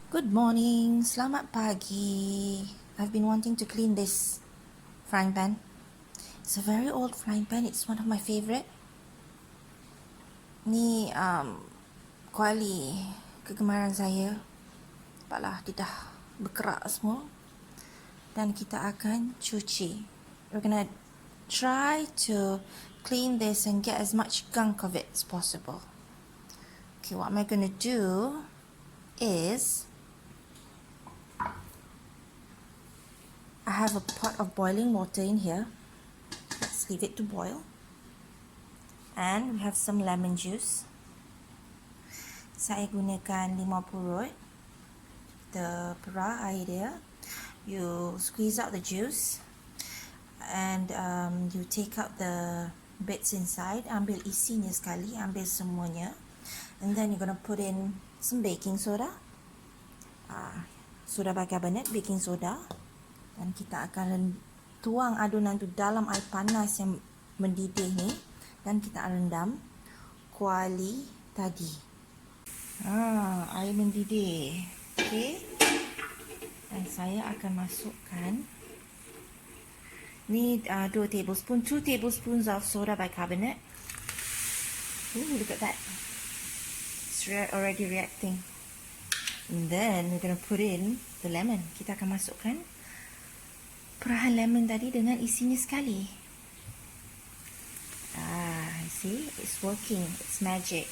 Good morning, selamat pagi. I've been wanting to clean this frying pan. It's a very old frying pan. It's one of my favorite. Ni kuali kegemaran saya. Nampaklah dia dah berkerak semua. Dan kita akan cuci. We're gonna try to clean this and get as much gunk of it as possible. Okay, what am I gonna do is I have a pot of boiling water in here. Let's leave it to boil. And we have some lemon juice. Saya gunakan limau purut. Kita perah air dia. You squeeze out the juice. And you take out the bits inside. Ambil isinya sekali. Ambil semuanya. And then you're going to put in some baking soda. Soda bicarbonate, baking soda. Dan kita akan tuang adunan tu dalam air panas yang mendidih ni. Dan kita rendam kuali tadi. Air mendidih. Okay. Dan saya akan masukkan ni 2 tablespoons of soda bicarbonate. Ooh, look at that. It's already reacting. And then we're going to put in the lemon. Kita akan masukkan perahan lemon tadi dengan isinya sekali. See, it's working. It's magic.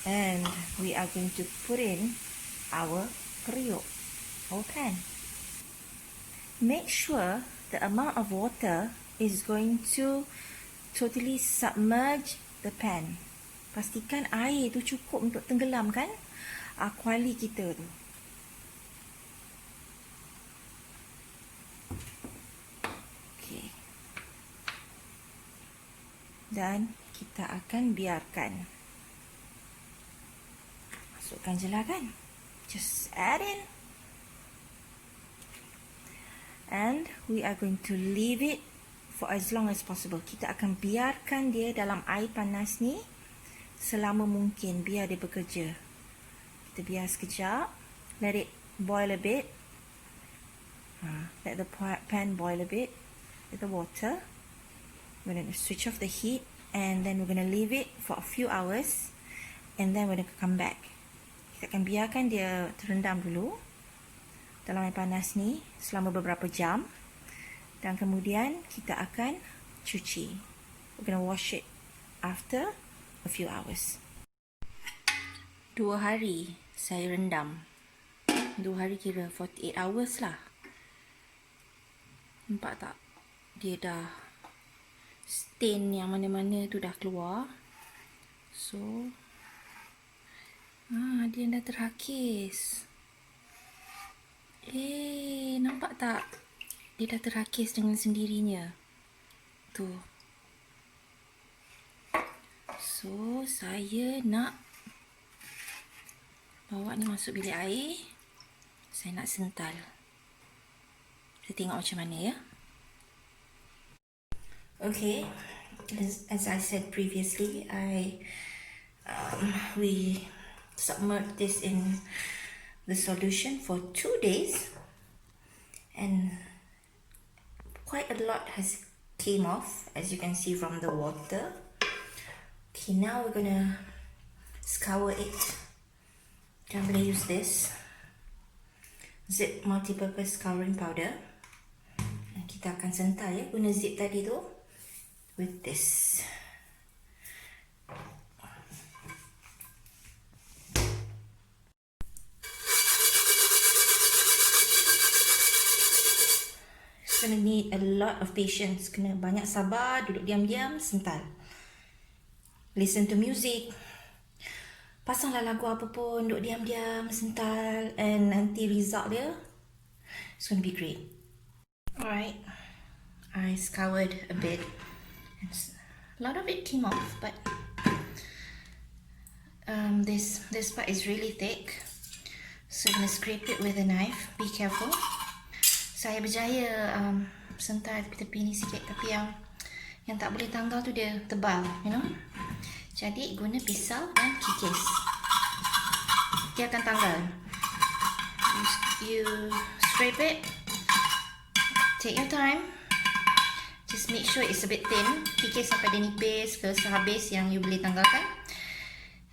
And we are going to put in our periuk, our pan. Make sure the amount of water is going to totally submerge the pan. Pastikan air tu cukup untuk tenggelamkan kuali kita tu. Dan kita akan biarkan. Masukkan je lah kan. Just add in. And we are going to leave it for as long as possible. Kita akan biarkan dia dalam air panas ni selama mungkin. Biar dia bekerja. Kita biar sekejap. Let it boil a bit. Let the pan boil a bit with the water. We're going to switch off the heat and then we're going to leave it for a few hours and then we're going to come back. Kita akan biarkan dia terendam dulu dalam air panas ni selama beberapa jam dan kemudian kita akan cuci. We're going to wash it after a few hours. 2 hari saya rendam. 2 hari kira 48 hours lah. Nampak tak? Dia dah stain yang mana-mana tu dah keluar. So dia dah terhakis. Nampak tak? Dia dah terhakis dengan sendirinya. Tu. So saya nak bawa ni masuk bilik air. Saya nak sental. Kita tengok macam mana ya. Okay, as I said previously, we submerged this in the solution for 2 days, and quite a lot has came off, as you can see from the water. Okay, now we're gonna scour it. I'm gonna use this zip multi-purpose scouring powder. Dan kita akan sental ya, guna zip tadi tu. With this. It's gonna need a lot of patience. Kena banyak sabar, duduk diam-diam, sental. Listen to music. Pasanglah lagu apa pun, duduk diam-diam, sental, and nanti result dia, it's gonna be great. Alright, I scoured a bit. A lot of it came off, but this part is really thick, so I'm gonna scrape it with a knife. Be careful. Saya berjaya sental tepi-tepi ni sikit, tapi yang tak boleh tanggal tu dia tebal, you know. Jadi guna pisau dan kikis. Dia akan tanggal. you scrape it. Take your time. Just make sure it's a bit thin. Kikis sampai dia nipis ke sehabis yang you boleh tanggalkan.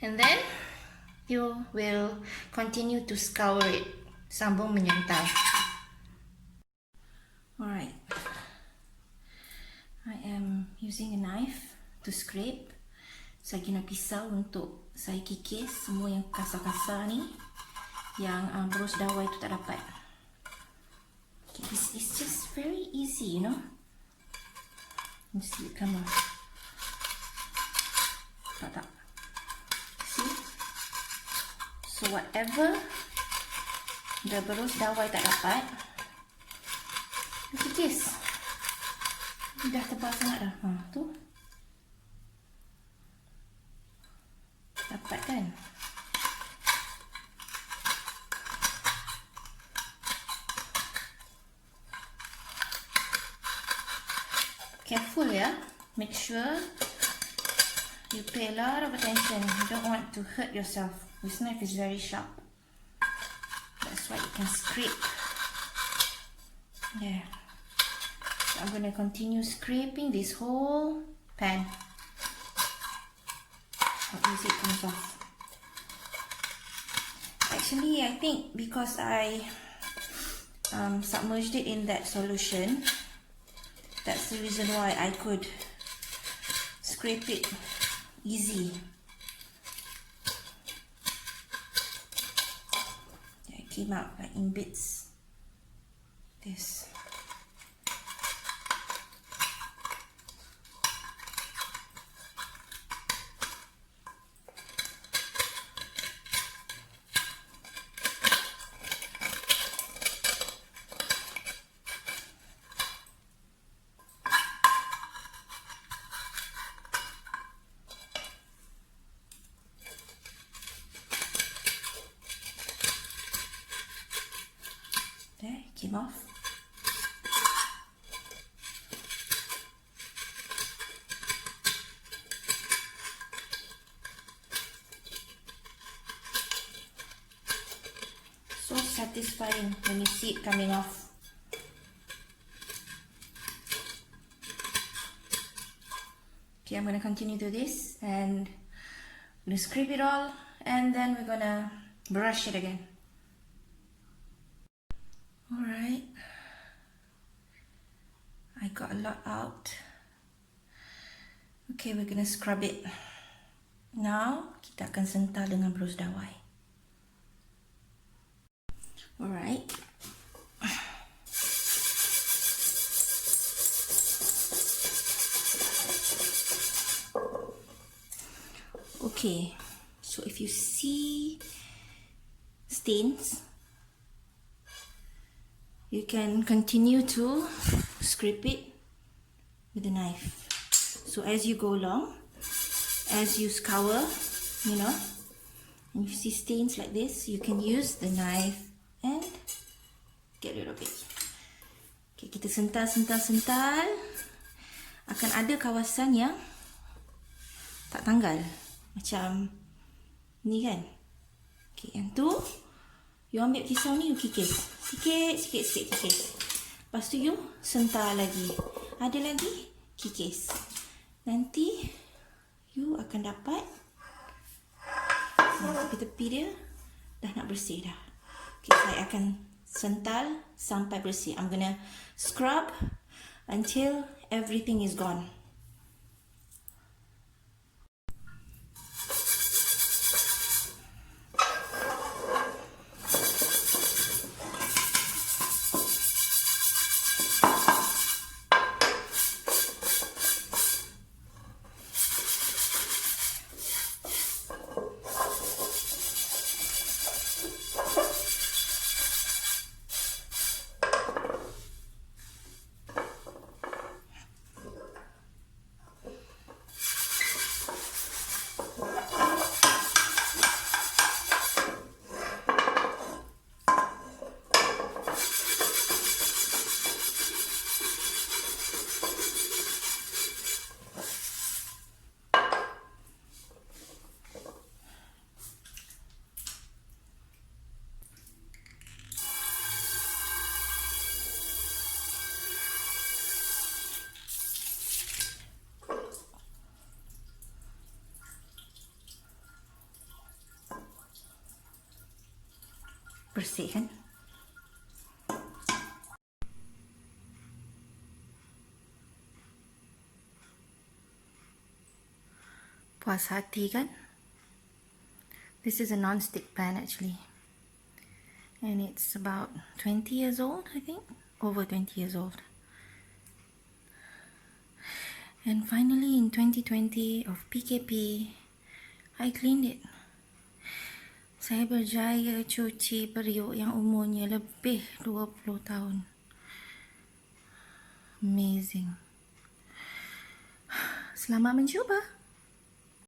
And then you will continue to scour it. Sambung menyental. Alright. I am using a knife to scrape. Saya guna pisau untuk saya kikis semua yang kasar-kasar ni, yang berus dawai tu tak dapat. Okay, this is just very easy, you know. You see it come off. Tak. See? So whatever the berus dawai tak dapat, you kikis. Dah tebal sangat dah. Tu. Dapat kan? Careful ya. Make sure you pay a lot of attention. You don't want to hurt yourself. This knife is very sharp. That's why you can scrape. Yeah. So I'm going to continue scraping this whole pan. How easy it comes off. Actually, I think because I submerged it in that solution, that's the reason why I could scrape it easy. Yeah, it came out like in bits. This. There, came off. So satisfying when you see it coming off. Okay, I'm going to continue to this and I'm going to scrape it all and then we're going to brush it again. Alright, I got a lot out. Okay, we're gonna scrub it. Now, kita akan sental dengan berus dawai. Alright. Okay, so if you see stains, you can continue to scrape it with a knife. So as you go along, as you scour, you know, and you see stains like this, you can use the knife and get rid of it. Okay, kita sental. Akan ada kawasan yang tak tanggal. Macam ni kan. Okay, yang tu, you ambil pisau ni, you kikis. Sikit. Lepas tu you sental lagi. Ada lagi, kikis. Nanti you akan dapat tepi-tepi dia dah nak bersih dah. Okay, saya akan sental sampai bersih. I'm gonna scrub until everything is gone. Bersih kan? Puas hati kan? This is a non-stick pan actually. And it's about 20 years old, I think. Over 20 years old. And finally in 2020 of PKP, I cleaned it. Saya berjaya cuci periuk yang umurnya lebih 20 tahun. Amazing. Selamat mencuba.